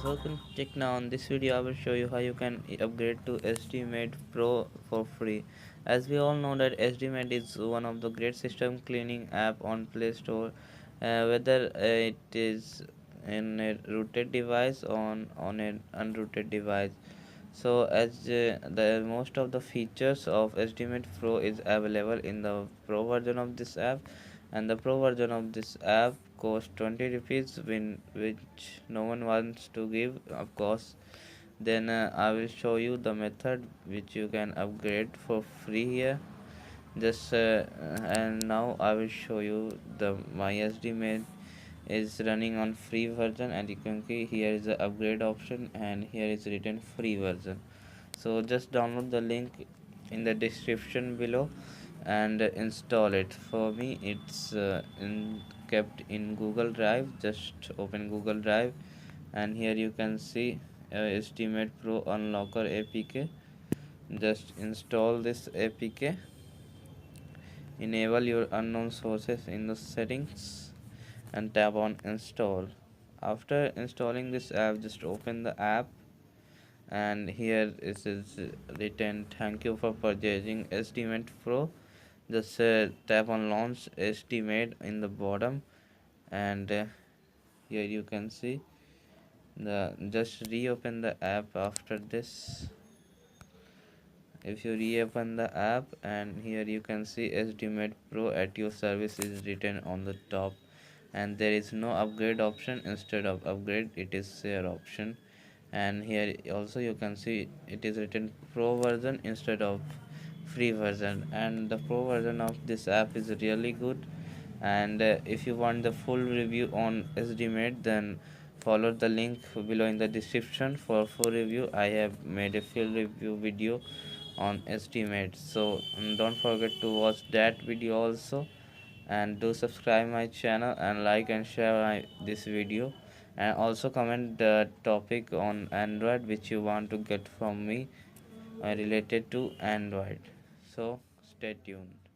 Welcome to Tech. Now in this video I will show you how you can upgrade to SDMaid Pro for free. As we all know that SDMaid is one of the great system cleaning app on Play Store, whether it is in a rooted device or on an unrooted device. So as the most of the features of SDMaid Pro is available in the Pro version of this app, and the Pro version of this app costs 20 rupees, which no one wants to give, of course. Then I will show you the method which you can upgrade for free here. Just and now I will show you the my SDMaid is running on free version, and you can see here is the upgrade option and here is written free version. So just download the link in the description below and install it. For me it's kept in Google Drive. Just open Google Drive and here you can see SDMaid Pro Unlocker APK. Just install this APK. Enable your unknown sources in the settings and tap on install. After installing this app, just open the app and here it is written thank you for purchasing SDMaid Pro. Just tap on launch SDMaid in the bottom, and here you can see the just reopen the app. After this, if you reopen the app, and here you can see SDMaid Pro at your service is written on the top, and there is no upgrade option. Instead of upgrade, it is share option. And here also you can see it is written Pro version instead of free version, and the Pro version of this app is really good. And if you want the full review on SDMaid, then follow the link below in the description for full review. I have made a full review video on SDMaid, so don't forget to watch that video also, and do subscribe my channel and like and share this video, and also comment the topic on Android which you want to get from me related to Android. So stay tuned.